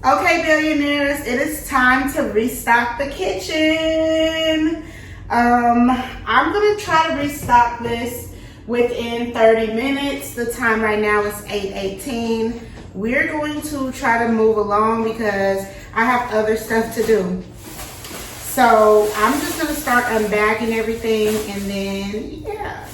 Okay, billionaires, it is time to restock the kitchen. I'm gonna try to restock this within 30 minutes. The time right now is 8:18. We're going to try to move along because I have other stuff to do. So I'm just gonna start unbagging everything and then, yeah.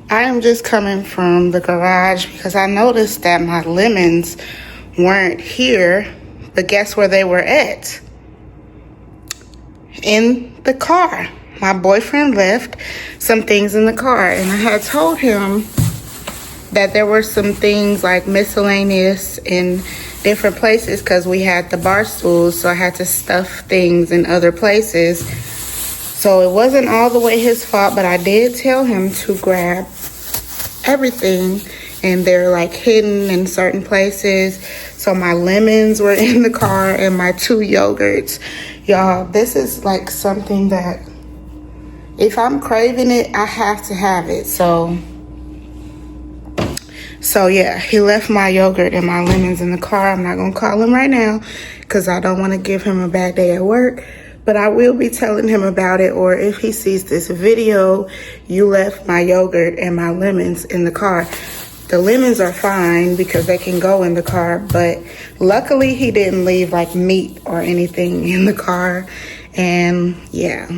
I am just coming from the garage because I noticed that my lemons weren't here, but guess where they were at? In the car. My boyfriend left some things in the car, and I had told him that there were some things like miscellaneous in different places because we had the bar stools, so I had to stuff things in other places. So it wasn't all the way his fault, but I did tell him to grab everything, and they're like hidden in certain places. So my lemons were in the car and my 2 yogurts. Y'all, this is like something that if I'm craving it, I have to have it. So yeah, he left my yogurt and my lemons in the car. I'm not gonna call him right now because I don't want to give him a bad day at work, but I will be telling him about it. Or if he sees this video, you left my yogurt and my lemons in the car. The lemons are fine because they can go in the car, but luckily he didn't leave like meat or anything in the car. And yeah.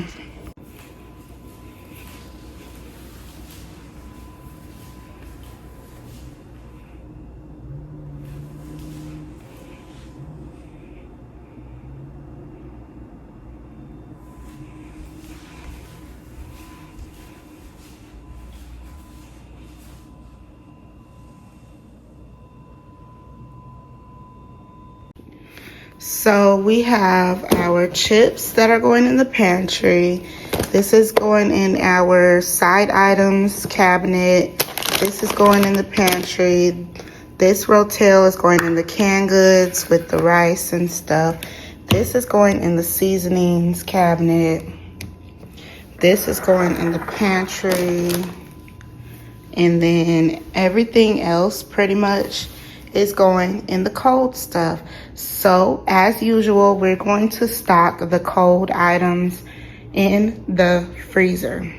So we have our chips that are going in the pantry. This is going in our side items cabinet. This is going in the pantry. This Rotel is going in the canned goods with the rice and stuff. This is going in the seasonings cabinet. This is going in the pantry. And then everything else pretty much is going in the cold stuff. So as usual, we're going to stock the cold items in the freezer.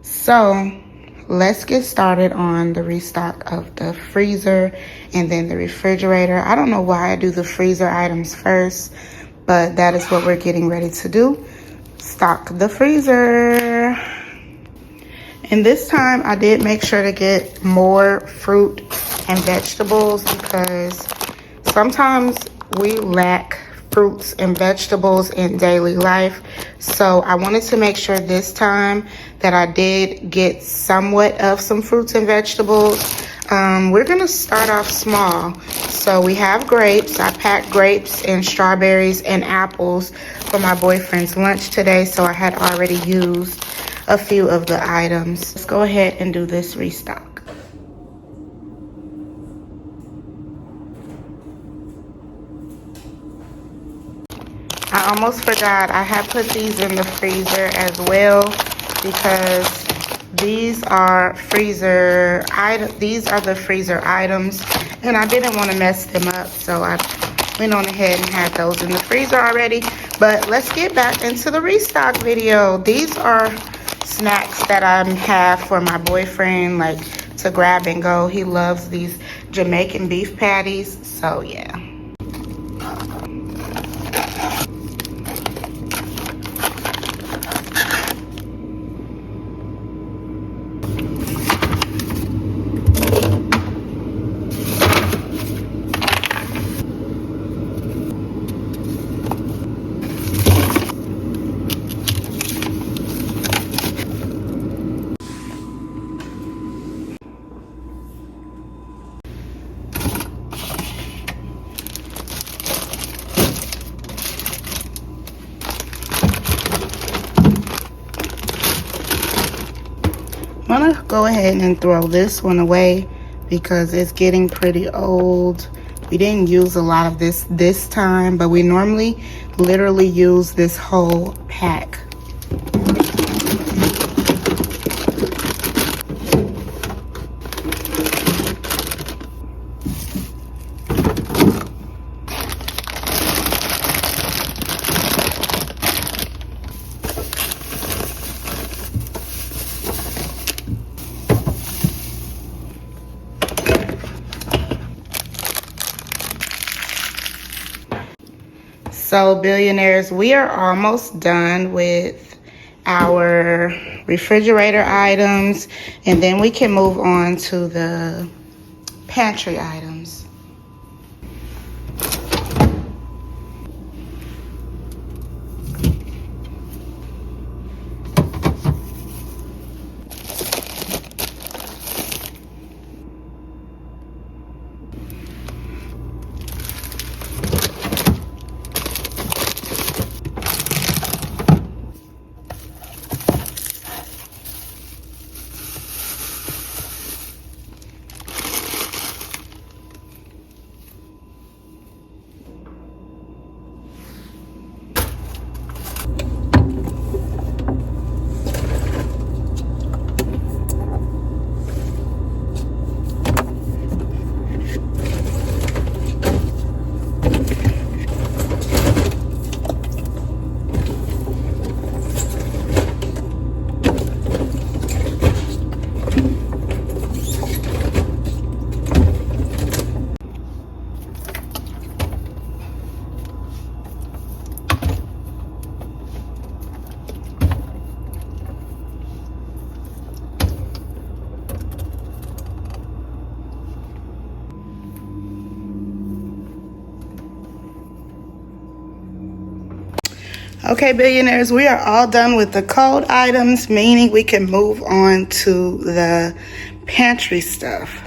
So let's get started on the restock of the freezer and then the refrigerator. I don't know why I do the freezer items first, but that is what we're getting ready to do. Stock the freezer. And this time I did make sure to get more fruit and vegetables because sometimes we lack fruits and vegetables in daily life. So I wanted to make sure this time that I did get somewhat of some fruits and vegetables. We're gonna start off small. So we have grapes. I packed grapes and strawberries and apples for my boyfriend's lunch today. So I had already used a few of the items. Let's go ahead and do this restock. I almost forgot, I have put these in the freezer as well because these are the freezer items and I didn't want to mess them up, so I went on ahead and had those in the freezer already. But let's get back into the restock video. These are snacks that I have for my boyfriend, like to grab and go. He loves these Jamaican beef patties, so yeah. I'm gonna go ahead and throw this one away because it's getting pretty old. We didn't use a lot of this time, but we normally literally use this whole pack. So billionaires, we are almost done with our refrigerator items, and then we can move on to the pantry items. Okay, billionaires, we are all done with the cold items, meaning we can move on to the pantry stuff.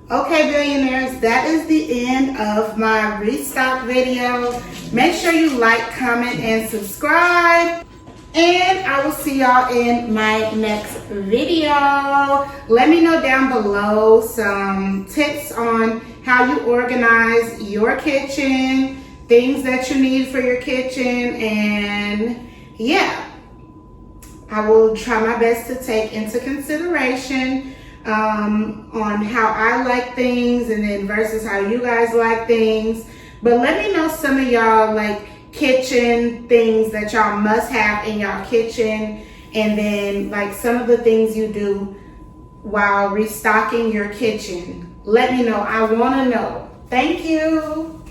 Okay, billionaires, that is the end of my restock video. Make sure you like, comment, and subscribe. And I will see y'all in my next video. Let me know down below some tips on how you organize your kitchen, things that you need for your kitchen, and yeah, I will try my best to take into consideration on how I like things and then versus how you guys like things. But let me know some of y'all like kitchen things that y'all must have in y'all kitchen, and then like some of the things you do while restocking your kitchen. Let me know. I want to know. Thank you.